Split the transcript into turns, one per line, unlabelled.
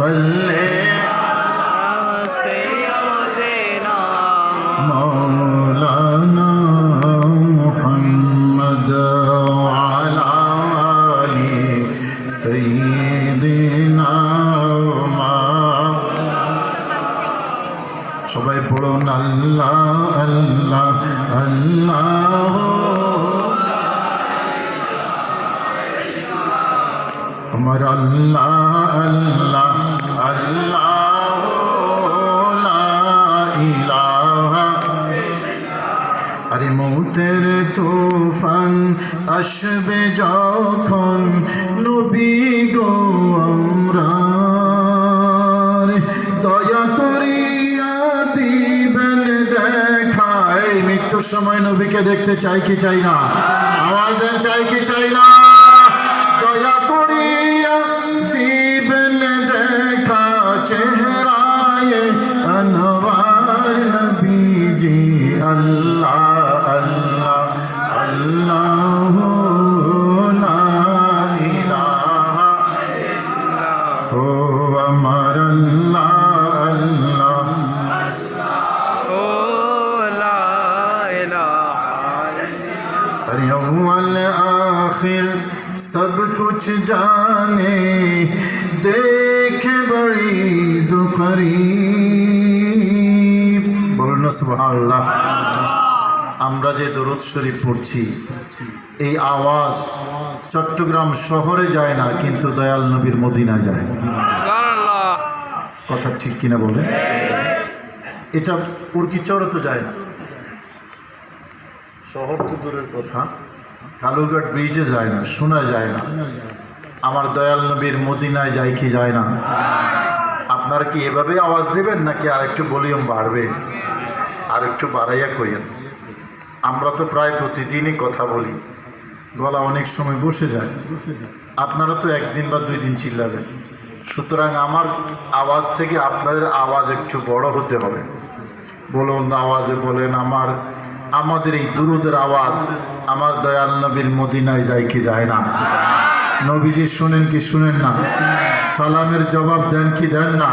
सल्ले मौलाना मुहम्मद वाला आली सय्यिदिना সবাই পড়ুন আল্লাহ আল্লাহ আল্লাহ আমার আল্লাহ আল্লাহ আল্লাহ লা ইলাহা আরে মৌতের তুফান আসবে যখন নবী গো আমরা দয়া করিয়া দিবেন দেখায় মৃত্যুর সময় নবীকে দেখতে চাই কি চাই না আওয়াজ দেন চাই কি চাই না দয়া করিয়া দিবেন দেখা চেহারায় আনওয়ার নবীজি আল্লাহ আল্লাহ আল্লাহ লা ইলাহা ও আমার আল্লাহ আল্লাহ अरे अव्वल आखिर सब कुछ जाने देखे बड़ी दो करीब बोलो सुबहानाल्लाह আমরা যে দরুদ শরীফ পড়ছি এই আওয়াজ চট্টগ্রাম শহরে যায় না কিন্তু দয়াল নবীর মদিনা যায় সুবহানাল্লাহ কথা ঠিক কিনা বলেন এটা উর্কিচরে তো যায় না শহর তো দূরের কথা কালুরঘাট ব্রিজে যায় না শোনা যায় না আমার দয়াল নবীর মদিনায় যায় কি যায় না আপনারা কি এভাবে আওয়াজ দেবেন নাকি আরেকটু ভলিউম বাড়বে আরেকটু বাড়াইয়া কইেন আমরা তো প্রায় প্রতিদিনই কথা বলি গলা অনেক সময় বসে যায় আপনারা তো একদিন বা দুই দিন চিল্লাবেন সুতরাং আমার আওয়াজ থেকে আপনাদের আওয়াজ একটু বড় হতে হবে বলুন আওয়াজে বলেন আমাদের এই দুরুদের আওয়াজ আমার দয়াল নবীর মদিনায় যায় কি যায় না নবীজি শুনেন কি শুনেন না সালামের জবাব দেন কি দেন না